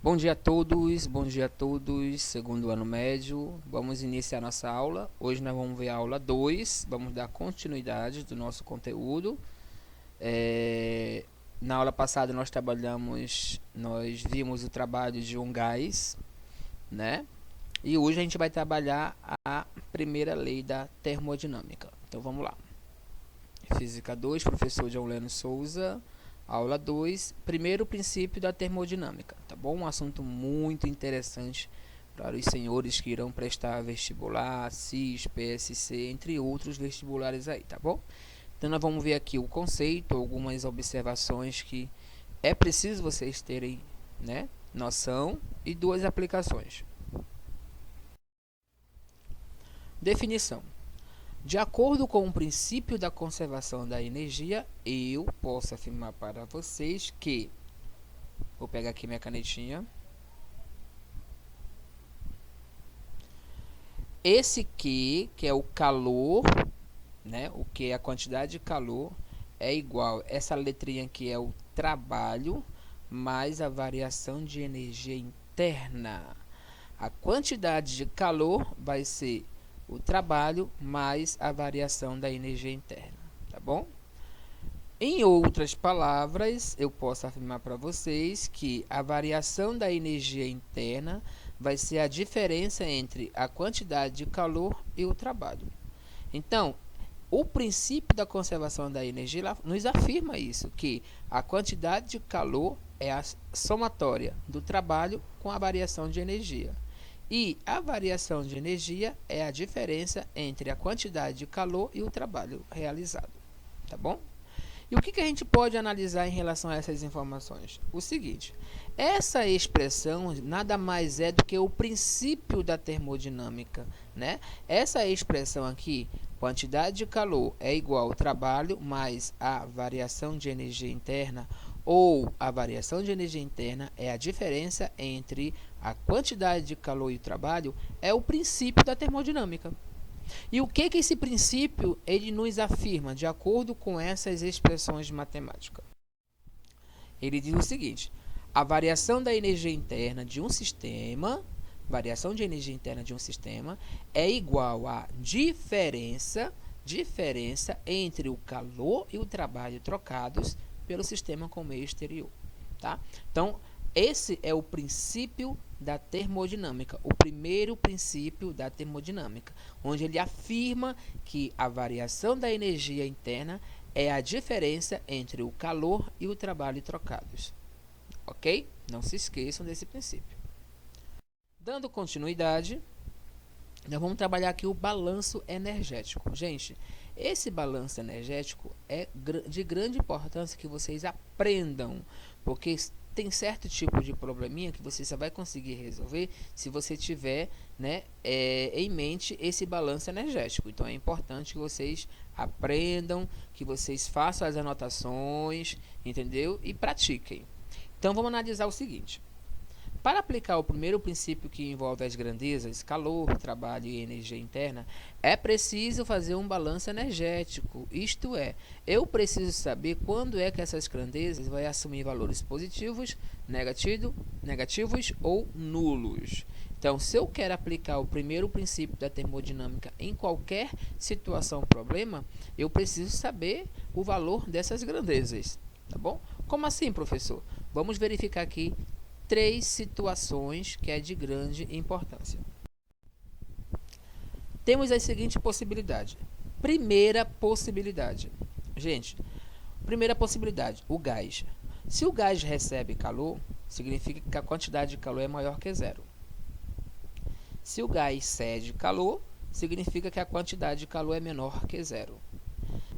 bom dia a todos, segundo ano médio, vamos iniciar nossa aula. Hoje nós vamos ver a aula 2, vamos dar continuidade do nosso conteúdo. Na aula passada nós vimos o trabalho de um gás, né? E hoje a gente vai trabalhar a primeira lei da termodinâmica. Então vamos lá. Física 2, professor João Leno Souza. Aula 2, primeiro princípio da termodinâmica, tá bom? Um assunto muito interessante para os senhores que irão prestar vestibular, CIS, PSC, entre outros vestibulares aí, tá bom? Então nós vamos ver aqui o conceito, algumas observações que é preciso vocês terem, né, noção, e duas aplicações. Definição. De acordo com o princípio da conservação da energia, eu posso afirmar para vocês que... Vou pegar aqui minha canetinha. Esse que é o calor, né? O que é a quantidade de calor, é igual... Essa letrinha aqui é o trabalho, mais a variação de energia interna. A quantidade de calor vai ser o trabalho mais a variação da energia interna, tá bom? Em outras palavras, eu posso afirmar para vocês que a variação da energia interna vai ser a diferença entre a quantidade de calor e o trabalho. Então, o princípio da conservação da energia nos afirma isso, que a quantidade de calor é a somatória do trabalho com a variação de energia. E a variação de energia é a diferença entre a quantidade de calor e o trabalho realizado, tá bom? E o que a gente pode analisar em relação a essas informações? O seguinte, essa expressão nada mais é do que o princípio da termodinâmica, né? Essa expressão aqui, quantidade de calor é igual ao trabalho mais a variação de energia interna, ou a variação de energia interna é a diferença entre a quantidade de calor e o trabalho, é o princípio da termodinâmica. E o que esse princípio ele nos afirma de acordo com essas expressões de matemática? Ele diz o seguinte: a variação da energia interna de um sistema, é igual à diferença entre o calor e o trabalho trocados pelo sistema com meio exterior, tá? Então, esse é o princípio da termodinâmica, o primeiro princípio da termodinâmica, onde ele afirma que a variação da energia interna é a diferença entre o calor e o trabalho trocados. Ok? Não se esqueçam desse princípio. Dando continuidade, nós vamos trabalhar aqui o balanço energético. Gente, esse balanço energético é de grande importância que vocês aprendam, porque tem certo tipo de probleminha que você só vai conseguir resolver se você tiver, né, em mente esse balanço energético. Então é importante que vocês aprendam, que vocês façam as anotações, entendeu? E pratiquem. Então vamos analisar o seguinte. Para aplicar o primeiro princípio que envolve as grandezas, calor, trabalho e energia interna, é preciso fazer um balanço energético. Isto é, eu preciso saber quando é que essas grandezas vão assumir valores positivos, negativos ou nulos. Então, se eu quero aplicar o primeiro princípio da termodinâmica em qualquer situação ou problema, eu preciso saber o valor dessas grandezas. Tá bom? Como assim, professor? Vamos verificar aqui 3 situações que é de grande importância. Temos a seguinte possibilidade. Primeira possibilidade. Gente, primeira possibilidade, o gás. Se o gás recebe calor, significa que a quantidade de calor é maior que zero. Se o gás cede calor, significa que a quantidade de calor é menor que zero.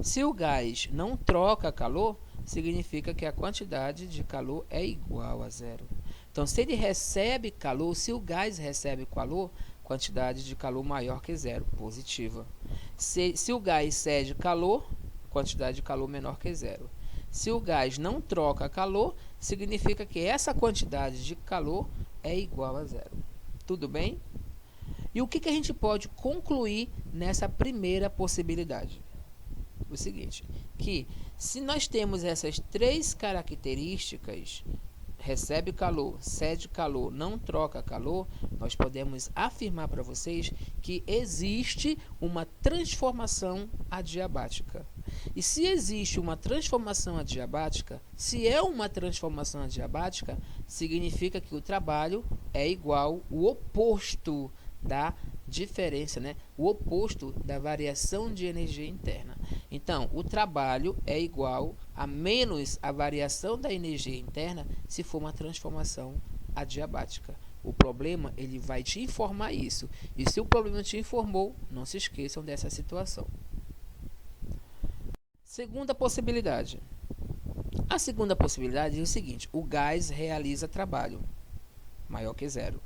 Se o gás não troca calor, significa que a quantidade de calor é igual a zero. Então, se ele recebe calor, se o gás recebe calor, quantidade de calor maior que zero, positiva. Se o gás cede calor, quantidade de calor menor que zero. Se o gás não troca calor, significa que essa quantidade de calor é igual a zero. Tudo bem? E o que a gente pode concluir nessa primeira possibilidade? O seguinte, que se nós temos essas 3 características, recebe calor, cede calor, não troca calor, nós podemos afirmar para vocês que existe uma transformação adiabática. E se existe uma transformação adiabática, se é uma transformação adiabática, significa que o trabalho é igual o oposto da diferença, né? O oposto da variação de energia interna. Então, o trabalho é igual a menos a variação da energia interna se for uma transformação adiabática. O problema, ele vai te informar isso. E se o problema te informou, não se esqueçam dessa situação. Segunda possibilidade. A segunda possibilidade é o seguinte: o gás realiza trabalho maior que zero.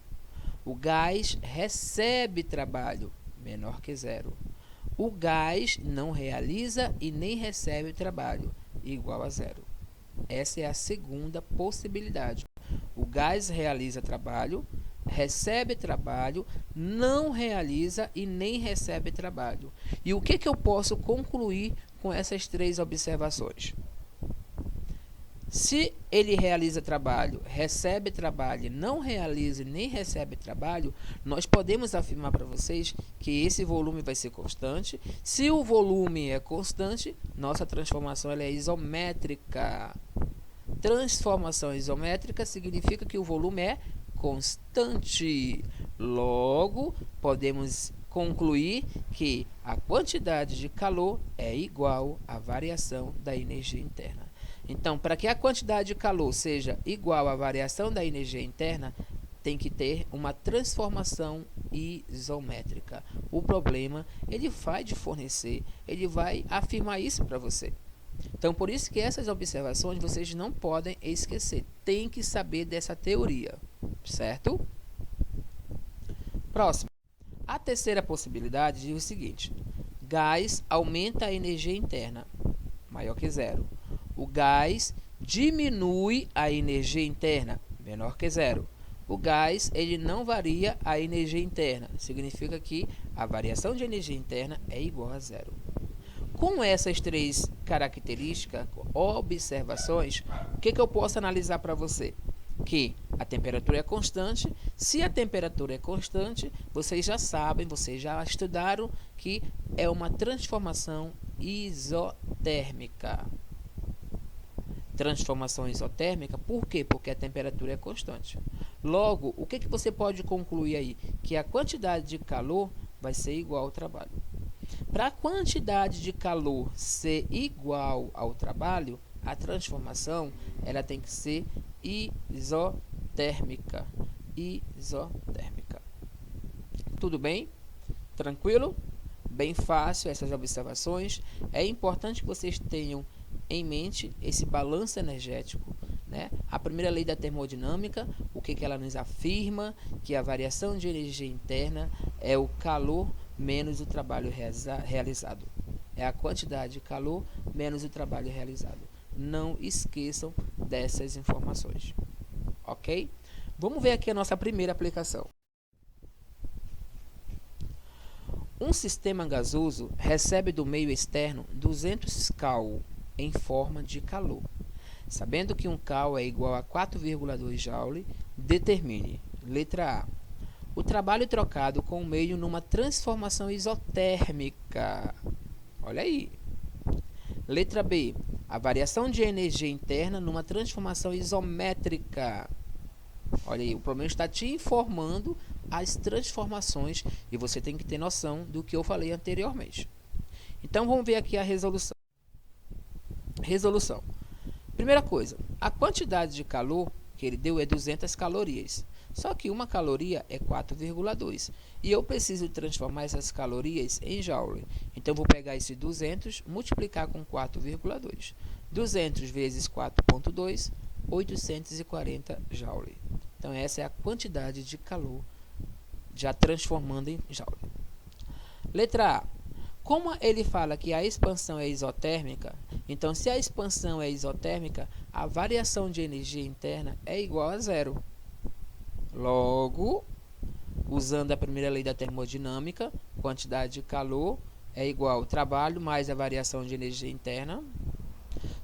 O gás recebe trabalho menor que zero. O gás não realiza e nem recebe trabalho igual a zero. Essa é a segunda possibilidade. O gás realiza trabalho, recebe trabalho, não realiza e nem recebe trabalho. E o que eu posso concluir com essas três observações? Se ele realiza trabalho, recebe trabalho, não realiza e nem recebe trabalho, nós podemos afirmar para vocês que esse volume vai ser constante. Se o volume é constante, nossa transformação ela é isométrica. Transformação isométrica significa que o volume é constante. Logo, podemos concluir que a quantidade de calor é igual à variação da energia interna. Então, para que a quantidade de calor seja igual à variação da energia interna, tem que ter uma transformação isométrica. O problema, ele vai te fornecer, ele vai afirmar isso para você. Então, por isso que essas observações vocês não podem esquecer. Tem que saber dessa teoria, certo? Próximo. A terceira possibilidade diz o seguinte: gás aumenta a energia interna, maior que zero. O gás diminui a energia interna, menor que zero. O gás ele não varia a energia interna, significa que a variação de energia interna é igual a zero. Com essas três características, observações, o que eu posso analisar para você? Que a temperatura é constante. Se a temperatura é constante, vocês já sabem, vocês já estudaram que é uma transformação isotérmica. Transformação isotérmica, por quê? Porque a temperatura é constante. Logo, o que você pode concluir aí? Que a quantidade de calor vai ser igual ao trabalho. Para a quantidade de calor ser igual ao trabalho, a transformação ela tem que ser isotérmica. Isotérmica. Tudo bem? Tranquilo? Bem fácil essas observações. É importante que vocês tenham em mente esse balanço energético, né? A primeira lei da termodinâmica, o que ela nos afirma? Que a variação de energia interna é o calor menos o trabalho realizado. É a quantidade de calor menos o trabalho realizado. Não esqueçam dessas informações. Ok? Vamos ver aqui a nossa primeira aplicação. Um sistema gasoso recebe do meio externo 200 cal em forma de calor. Sabendo que um cal é igual a 4,2 joule, determine. Letra A. O trabalho trocado com o meio numa transformação isotérmica. Olha aí. Letra B. A variação de energia interna numa transformação isométrica. Olha aí, o problema está te informando as transformações e você tem que ter noção do que eu falei anteriormente. Então, vamos ver aqui a resolução. Resolução. Primeira coisa, a quantidade de calor que ele deu é 200 calorias. Só que uma caloria é 4,2. E eu preciso transformar essas calorias em joule. Então, vou pegar esse 200, multiplicar com 4,2. 200 vezes 4,2, 840 joule. Então, essa é a quantidade de calor já transformando em joule. Letra A. Como ele fala que a expansão é isotérmica, então se a expansão é isotérmica, a variação de energia interna é igual a zero. Logo, usando a primeira lei da termodinâmica, quantidade de calor é igual ao trabalho mais a variação de energia interna.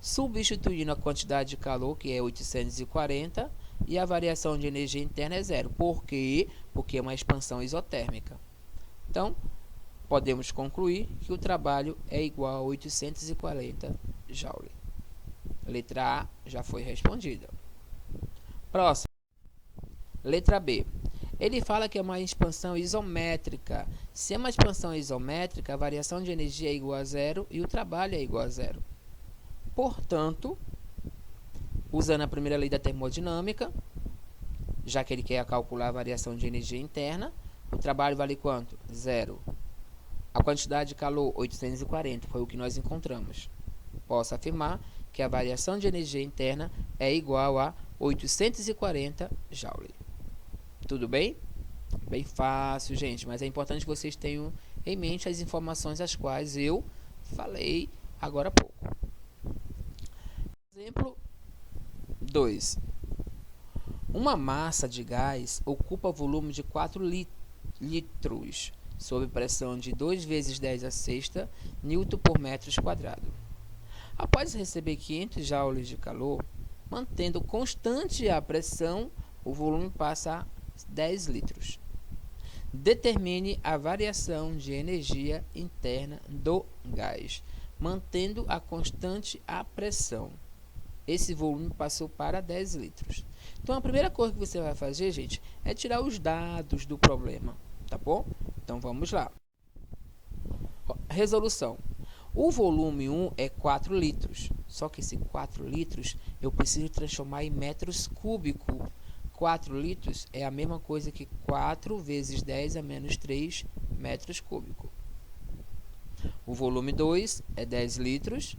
Substituindo a quantidade de calor, que é 840, e a variação de energia interna é zero. Por quê? Porque é uma expansão isotérmica. Então, podemos concluir que o trabalho é igual a 840 Joule. Letra A já foi respondida. Próximo. Letra B. Ele fala que é uma expansão isométrica. Se é uma expansão isométrica, a variação de energia é igual a zero e o trabalho é igual a zero. Portanto, usando a primeira lei da termodinâmica, já que ele quer calcular a variação de energia interna, o trabalho vale quanto? Zero. A quantidade de calor, 840, foi o que nós encontramos. Posso afirmar que a variação de energia interna é igual a 840 Joule. Tudo bem? Bem fácil, gente, mas é importante que vocês tenham em mente as informações as quais eu falei agora há pouco. Exemplo 2. Uma massa de gás ocupa volume de 4 litros, sob pressão de 2 vezes 10 a sexta Newton por metros quadrado. Após receber 500 joules de calor, mantendo constante a pressão, o volume passa a 10 litros. Determine a variação de energia interna do gás, mantendo a constante a pressão. Esse volume passou para 10 litros. Então, a primeira coisa que você vai fazer, gente, é tirar os dados do problema, tá bom? Então, vamos lá. Resolução. O volume 1 é 4 litros, só que esse 4 litros eu preciso transformar em metros cúbicos. 4 litros é a mesma coisa que 4 vezes 10 a menos 3 metros cúbicos. O volume 2 é 10 litros.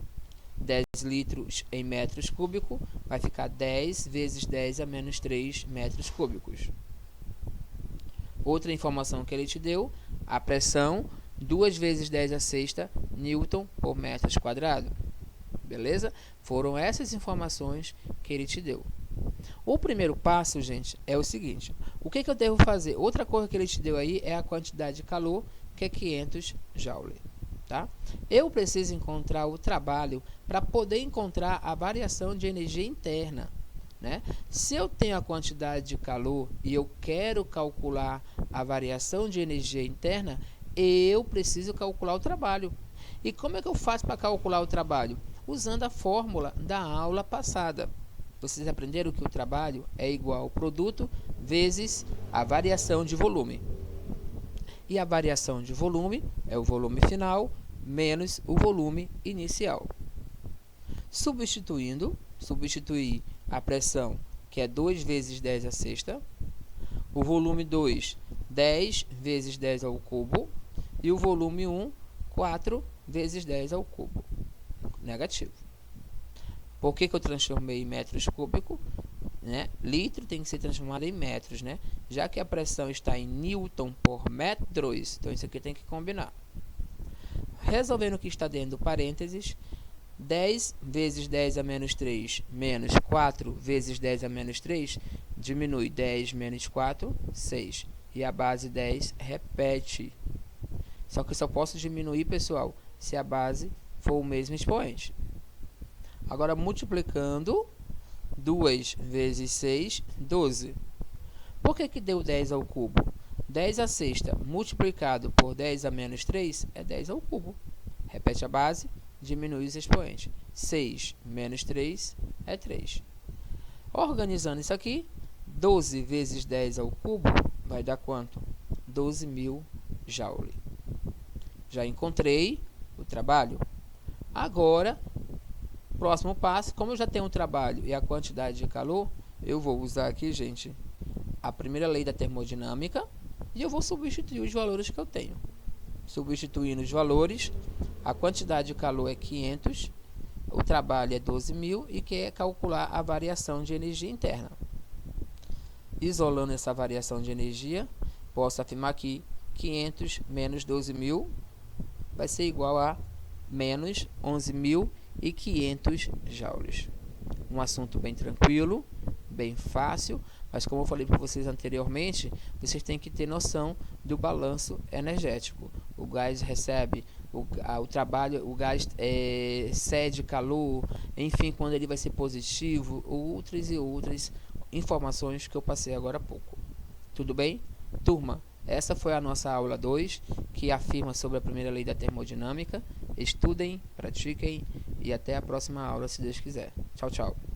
10 litros em metros cúbicos vai ficar 10 vezes 10 a menos 3 metros cúbicos. Outra informação que ele te deu, a pressão 2 vezes 10 a sexta Newton por metros quadrado. Beleza? Foram essas informações que ele te deu. O primeiro passo, gente, é o seguinte. O que eu devo fazer? Outra coisa que ele te deu aí é a quantidade de calor, que é 500 Joule. Tá? Eu preciso encontrar o trabalho para poder encontrar a variação de energia interna. Né? Se eu tenho a quantidade de calor e eu quero calcular a variação de energia interna, eu preciso calcular o trabalho. E como é que eu faço para calcular o trabalho? Usando a fórmula da aula passada. Vocês aprenderam que o trabalho é igual ao produto vezes a variação de volume. E a variação de volume é o volume final menos o volume inicial. Substituir a pressão, que é 2 vezes 10 a sexta. O volume 2, 10 vezes 10 ao cubo. E o volume 1, 4 vezes 10 ao cubo. Negativo. Por que eu transformei em metros cúbicos? Né? Litro tem que ser transformado em metros, né? Já que a pressão está em Newton por metros, então isso aqui tem que combinar. Resolvendo o que está dentro do parênteses, 10 vezes 10 a menos 3 menos 4 vezes 10 a menos 3, diminui 10 menos 4, 6. E a base 10 repete. Só que eu só posso diminuir, pessoal, se a base for o mesmo expoente. Agora, multiplicando, 2 vezes 6, 12. Por que deu 10 ao cubo? 10 a sexta multiplicado por 10 a menos 3 é 10 ao cubo. Repete a base, diminui os expoentes. 6 menos 3 é 3. Organizando isso aqui, 12 vezes 10 ao cubo vai dar quanto? 12.000 Joule. Já encontrei o trabalho. Agora, próximo passo, como eu já tenho o trabalho e a quantidade de calor, eu vou usar aqui, gente, a primeira lei da termodinâmica e eu vou substituir os valores que eu tenho. Substituindo os valores, a quantidade de calor é 500, o trabalho é 12.000 e quer calcular a variação de energia interna. Isolando essa variação de energia, posso afirmar que 500 menos 12.000 vai ser igual a menos 11.500 joules. Um assunto bem tranquilo, bem fácil, mas como eu falei para vocês anteriormente, vocês têm que ter noção do balanço energético. O gás recebe o gás cede calor, enfim, quando ele vai ser positivo, outras informações que eu passei agora há pouco. Tudo bem? Turma, essa foi a nossa aula 2, que afirma sobre a primeira lei da termodinâmica. Estudem, pratiquem e até a próxima aula, se Deus quiser. Tchau, tchau.